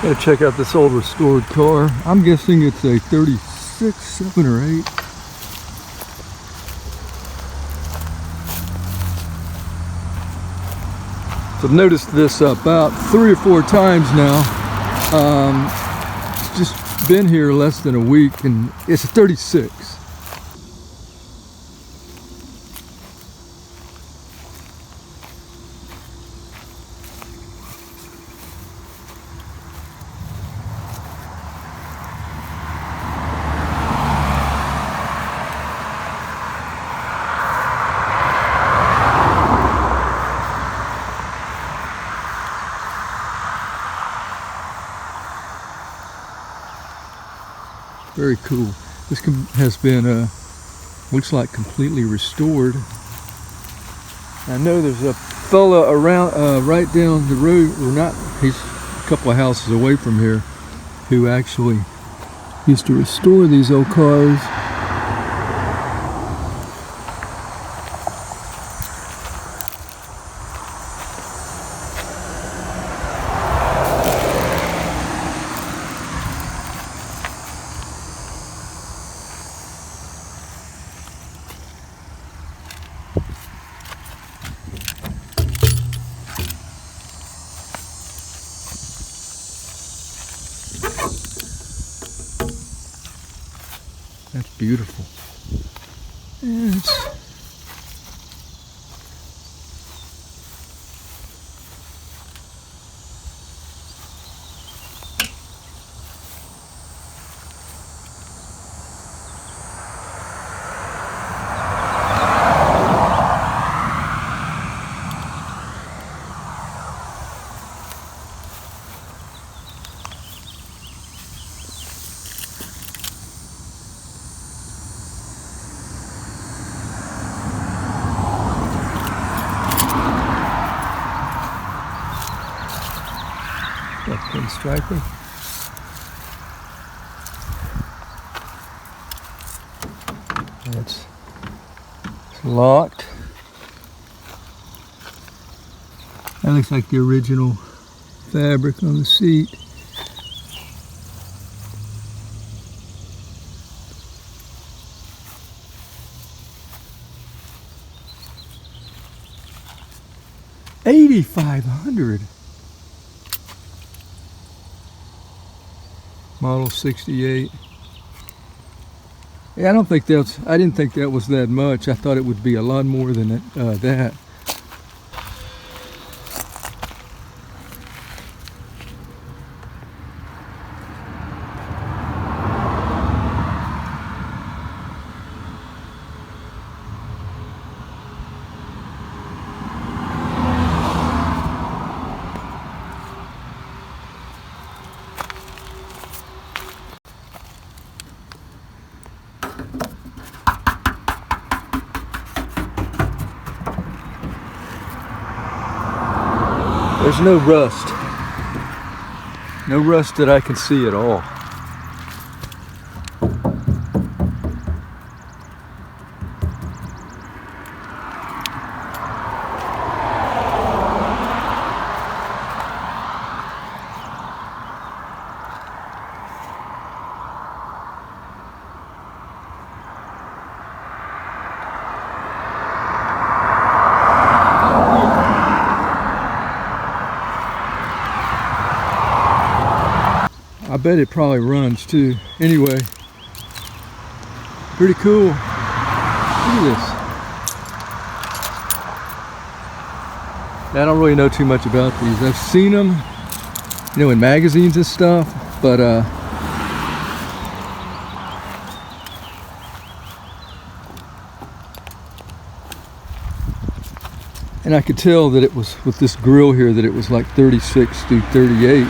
Gotta check out this old restored car. I'm guessing it's a 36, 7 or 8. So I've noticed this about 3 or 4 times now. It's just been here less than a week, and it's a 36. Very cool. This has been, looks like completely restored. I know there's a fella around, right down the road, or not, he's a couple of houses away from here, who actually used to restore these old cars. That's beautiful. And it's pinstriping. It's locked. That looks like the original fabric on the seat. $8,500. Model 68. Yeah, I didn't think that was that much. I thought it would be a lot more than that. There's no rust. No rust that I can see at all. I bet it probably runs too. Anyway, pretty cool. Look at this. I don't really know too much about these. I've seen them, you know, in magazines and stuff, but and I could tell that it was, with this grill here, that it was like 36 through 38.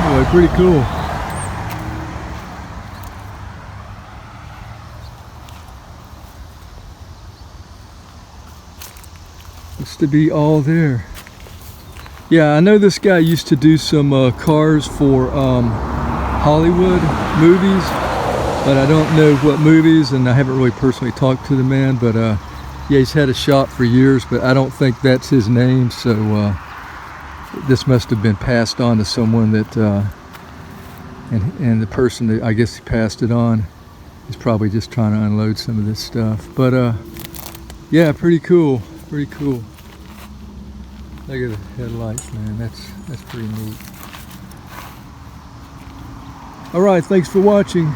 Anyway, pretty cool. Looks to be all there. Yeah, I know this guy used to do some cars for Hollywood movies, but I don't know what movies, and I haven't really personally talked to the man, but Yeah, he's had a shop for years, but I don't think that's his name, so this must have been passed on to someone that, and the person that I guess he passed it on is probably just trying to unload some of this stuff. But yeah, pretty cool, pretty cool. Look at the headlights, man. That's pretty neat. All right, thanks for watching.